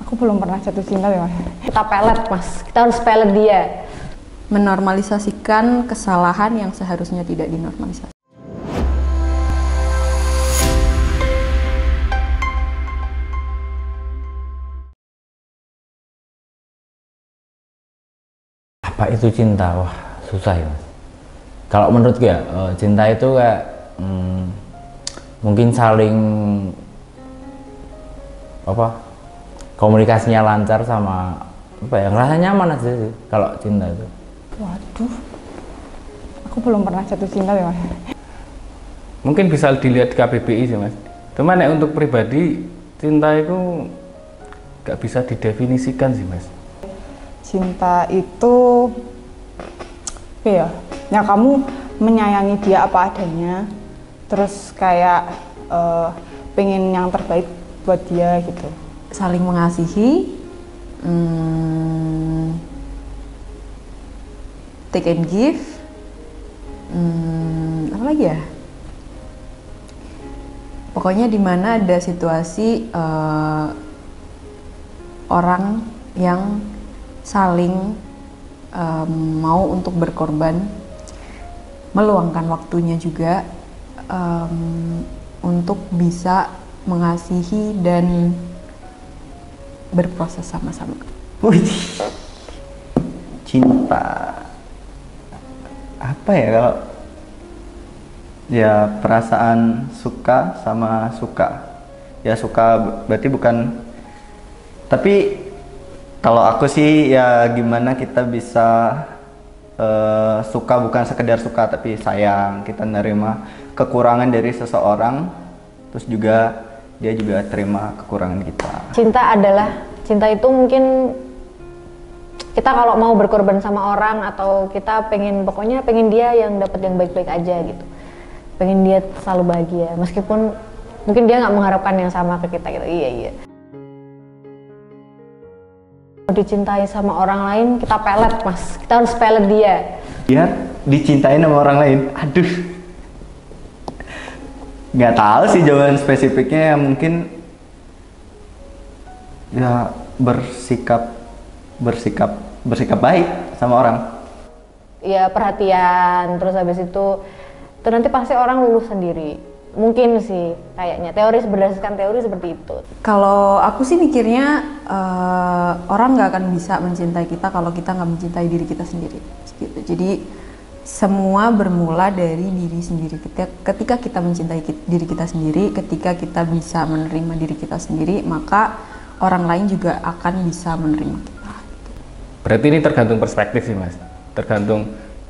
Aku belum pernah jatuh cinta ya, Mas. Kita pelet, Mas. Kita harus pelet dia. Menormalisasikan kesalahan yang seharusnya tidak dinormalisasi. Apa itu cinta? Wah, susah ya, Mas. Kalau menurutku ya, cinta itu kayak mungkin saling komunikasinya lancar sama ngerasa nyaman aja sih kalau cinta itu. Waduh, aku belum pernah jatuh cinta ya, Mas. Mungkin bisa dilihat di KBBI sih, Mas. Cuman ya untuk pribadi, cinta itu gak bisa didefinisikan sih, Mas. Cinta itu ya kamu menyayangi dia apa adanya, terus kayak pengen yang terbaik buat dia gitu. Saling mengasihi, take and give, apa lagi ya? Pokoknya di mana ada situasi orang yang saling mau untuk berkorban, meluangkan waktunya juga untuk bisa mengasihi dan berproses sama-sama. Wih, cinta apa ya, kalau ya perasaan suka sama suka. Ya suka berarti bukan, tapi kalau aku sih ya gimana kita bisa suka bukan sekedar suka tapi sayang, kita nerima kekurangan dari seseorang, terus juga dia juga terima kekurangan kita. Cinta itu mungkin kita kalau mau berkorban sama orang atau kita pengen dia yang dapat yang baik-baik aja gitu, pengen dia selalu bahagia meskipun mungkin dia nggak mengharapkan yang sama ke kita gitu. Iya. Dicintai sama orang lain, kita pelet, Mas. Kita harus pelet dia. Biar dicintain sama orang lain. Aduh, nggak tahu sih jawaban spesifiknya. Ya mungkin ya bersikap baik sama orang. Ya perhatian, terus habis itu nanti pasti orang luluh sendiri. Mungkin sih kayaknya berdasarkan teori seperti itu. Kalau aku sih mikirnya orang nggak akan bisa mencintai kita kalau kita nggak mencintai diri kita sendiri gitu. Jadi semua bermula dari diri sendiri. Ketika kita mencintai diri kita sendiri, ketika kita bisa menerima diri kita sendiri, maka orang lain juga akan bisa menerima kita. Berarti ini tergantung perspektif sih, Mas. Tergantung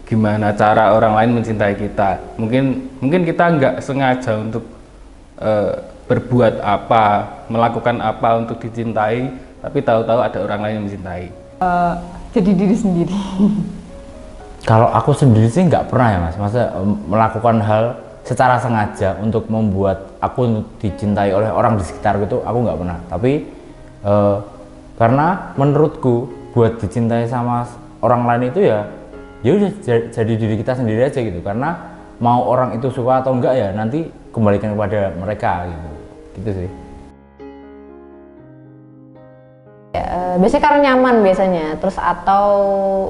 gimana cara orang lain mencintai kita. Mungkin kita nggak sengaja untuk berbuat apa, melakukan apa untuk dicintai, tapi tahu-tahu ada orang lain yang mencintai. Jadi diri sendiri. Kalau aku sendiri sih nggak pernah ya, Mas. Masa melakukan hal secara sengaja untuk membuat aku dicintai oleh orang di sekitar gitu, aku nggak pernah. Tapi karena menurutku buat dicintai sama orang lain itu ya udah jadi diri kita sendiri aja gitu, karena mau orang itu suka atau enggak ya nanti kembalikan kepada mereka gitu sih. Biasanya karena nyaman biasanya, terus atau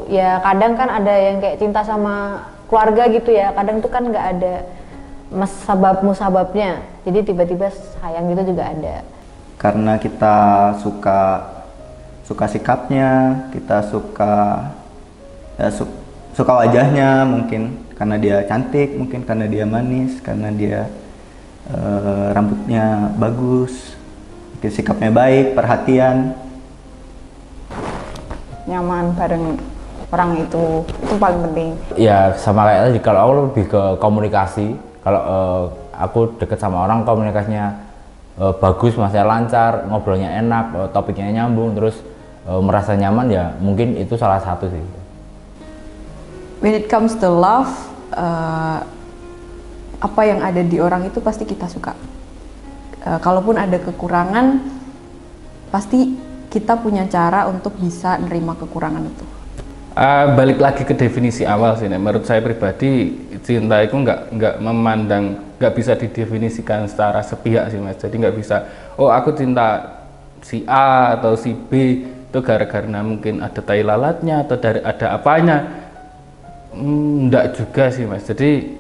ya kadang kan ada yang kayak cinta sama keluarga gitu ya, kadang tuh kan nggak ada musababnya, jadi tiba-tiba sayang gitu juga ada. Karena kita suka sikapnya, kita suka wajahnya, mungkin karena dia cantik, mungkin karena dia manis, karena dia rambutnya bagus, mungkin sikapnya baik, perhatian, Nyaman bareng orang itu paling penting. Ya sama kayak tadi, kalau aku lebih ke komunikasi. Kalau aku deket sama orang, komunikasinya bagus, masih lancar, ngobrolnya enak, topiknya nyambung, terus merasa nyaman, ya mungkin itu salah satu sih. When it comes to love, apa yang ada di orang itu pasti kita suka. Kalaupun ada kekurangan, pasti kita punya cara untuk bisa nerima kekurangan itu. Balik lagi ke definisi awal sih, menurut saya pribadi cinta itu nggak bisa didefinisikan secara sepihak sih, Mas. Jadi nggak bisa, oh aku cinta si A atau si B itu gara-gara mungkin ada tai lalatnya atau dari ada apanya. Enggak juga sih Mas. Jadi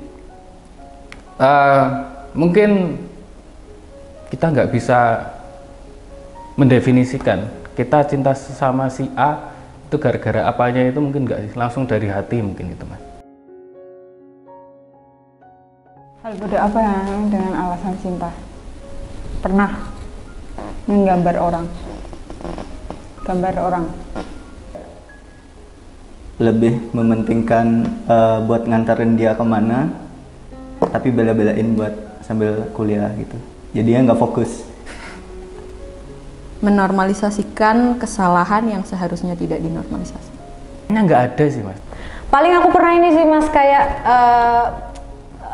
mungkin kita nggak bisa mendefinisikan kita cinta sama si A itu gara-gara apanya, itu mungkin nggak langsung dari hati, mungkin itu Mas. Hal bodoh apa yang dengan alasan cinta? Pernah menggambar orang? Gambar orang? Lebih mementingkan buat nganterin dia kemana, tapi bela-belain buat sambil kuliah gitu. Jadinya nggak fokus. Menormalisasikan kesalahan yang seharusnya tidak dinormalisasi. Ini nggak ada sih Mas. Paling aku pernah ini sih Mas, kayak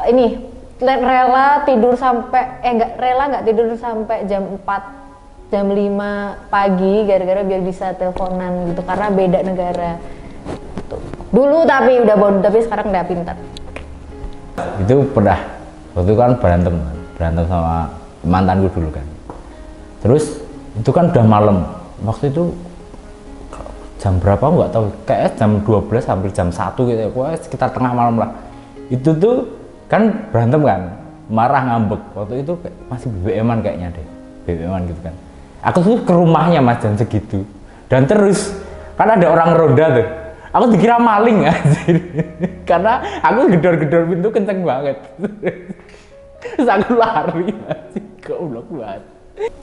ini rela tidur sampai nggak tidur sampai jam 4 jam 5 pagi gara-gara biar bisa teleponan gitu, karena beda negara gitu. Dulu tapi udah bodoh, tapi sekarang udah pintar. Itu pernah waktu itu kan berantem sama mantanku dulu kan, terus itu kan udah malam, waktu itu jam berapa nggak tahu, kayak jam 12 hampir jam 1 gitu ya, pokoknya sekitar tengah malam lah. Itu tuh kan berantem kan, marah ngambek, waktu itu masih BBM-an kayaknya deh, BBM-an gitu kan. Aku tuh ke rumahnya Mas jam segitu, dan terus kan ada orang roda tuh, aku dikira maling anjir. Karena aku gedor-gedor pintu kenceng banget. Terus aku lari anjir, goblok banget.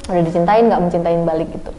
Udah dicintain nggak mencintain balik gitu.